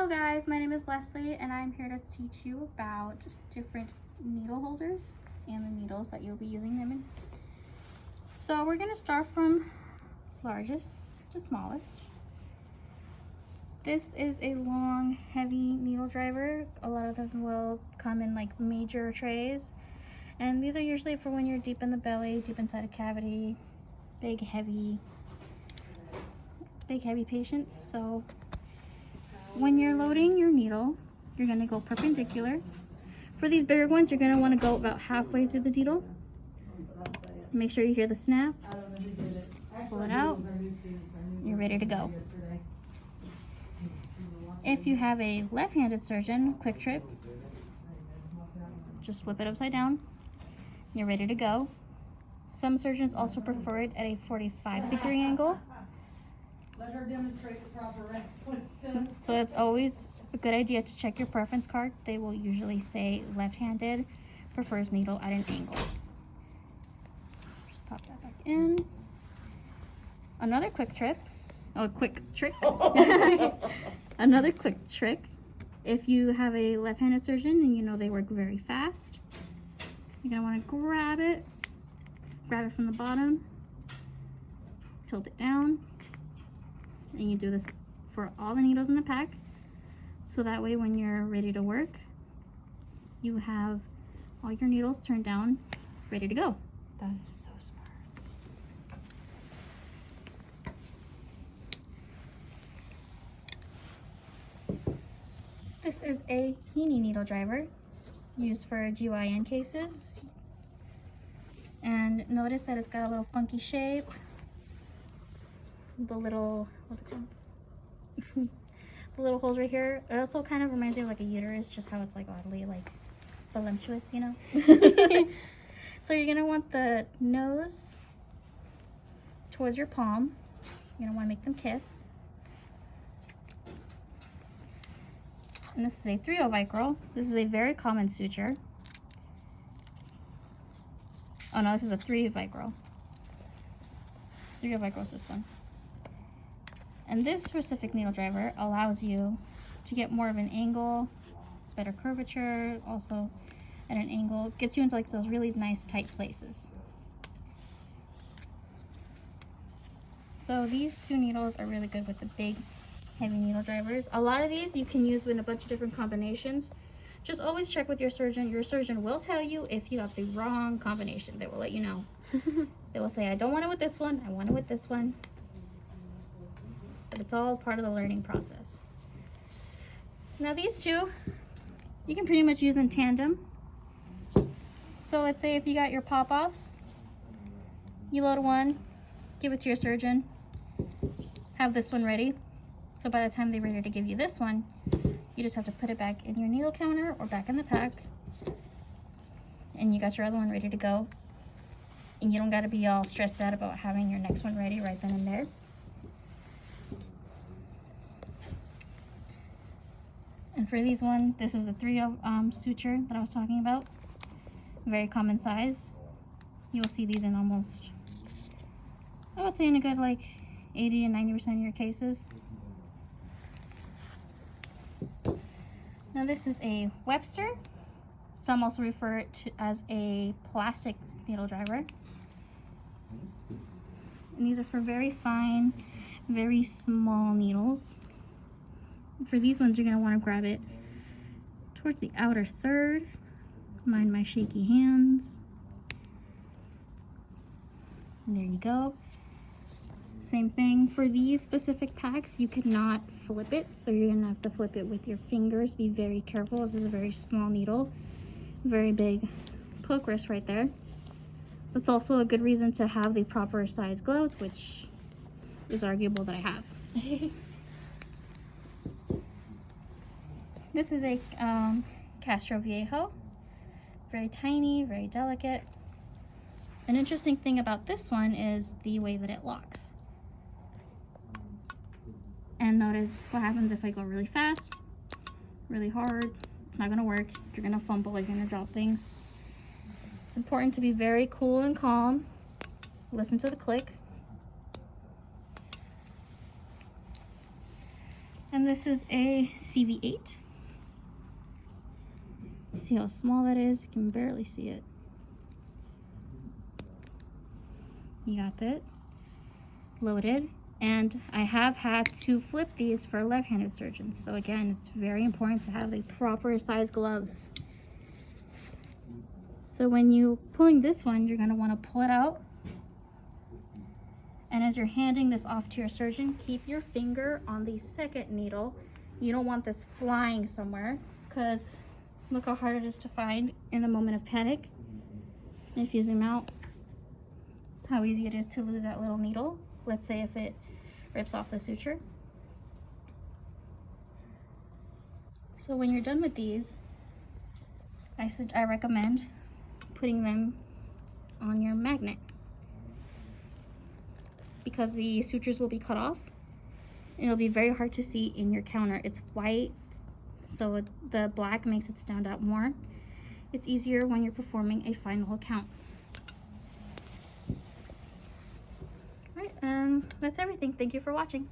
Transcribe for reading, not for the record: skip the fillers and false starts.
Hello guys, my name is Leslie and I'm here to teach you about different needle holders and the needles that you'll be using them in. So we're going to start from largest to smallest. This is a long, heavy needle driver. A lot of them will come in like major trays, and these are usually for when you're deep in the belly, deep inside a cavity, big heavy patients. So when you're loading your needle, you're going to go perpendicular. For these bigger ones, you're going to want to go about halfway through the needle. Make sure you hear the snap. Pull it out. You're ready to go. If you have a left-handed surgeon, quick trip, just flip it upside down. You're ready to go. Some surgeons also prefer it at a 45-degree angle. Let her demonstrate the proper angle. So it's always a good idea to check your preference card. They will usually say left-handed prefers needle at an angle. Just pop that back in. Another quick trick. Another quick trick. If you have a left-handed surgeon and you know they work very fast, you're gonna want to grab it from the bottom, tilt it down, and you do this for all the needles in the pack, so that way when you're ready to work, you have all your needles turned down, ready to go. That is so smart. This is a Heaney needle driver used for GYN cases. And notice that it's got a little funky shape. The little, what's it called? The little holes right here. It also kind of reminds me of like a uterus, just how it's like oddly like voluptuous, you know? So you're gonna want the nose towards your palm. You're gonna wanna make them kiss. And this is a 3/0 vicryl. This is a very common suture. Oh no, this is a 3 vicryl. 3/0 vicryl is this one. And this specific needle driver allows you to get more of an angle, better curvature, also at an angle. Gets you into like those really nice tight places. So these two needles are really good with the big heavy needle drivers. A lot of these you can use in a bunch of different combinations. Just always check with your surgeon. Your surgeon will tell you if you have the wrong combination. They will let you know. They will say, I don't want it with this one, I want it with this one. But it's all part of the learning process. Now these two, you can pretty much use in tandem. So let's say if you got your pop-offs, you load one, give it to your surgeon, have this one ready. So by the time they're ready to give you this one, you just have to put it back in your needle counter or back in the pack, and you got your other one ready to go. And you don't got to be all stressed out about having your next one ready right then and there. And for these ones, this is a 3/0 suture that I was talking about. Very common size. You will see these in almost, I would say in a good like 80 and 90% of your cases. Now this is a Webster. Some also refer it to as a plastic needle driver. And these are for very fine, very small needles. For these ones, you're going to want to grab it towards the outer third. Mind my shaky hands. And there you go. Same thing for these specific packs, you cannot flip it, so you're gonna have to flip it with your fingers. Be very careful. This is a very small needle, very big poke risk right there. That's also a good reason to have the proper size gloves, which is arguable that I have. This is a Castro Viejo, very tiny, very delicate. An interesting thing about this one is the way that it locks. And notice what happens if I go really fast, really hard. It's not going to work. You're going to fumble, you're going to drop things. It's important to be very cool and calm. Listen to the click. And this is a CV8. See how small that is? You can barely see it. You got that loaded. And I have had to flip these for left-handed surgeons. So again, it's very important to have the proper size gloves. So when you're pulling this one, you're gonna wanna pull it out. And as you're handing this off to your surgeon, keep your finger on the second needle. You don't want this flying somewhere, because look how hard it is to find in a moment of panic. And if you zoom out, how easy it is to lose that little needle. Let's say if it rips off the suture. So when you're done with these, I recommend putting them on your magnet, because the sutures will be cut off and it'll be very hard to see in your counter. It's white, so the black makes it stand out more. It's easier when you're performing a final count. Alright, that's everything. Thank you for watching.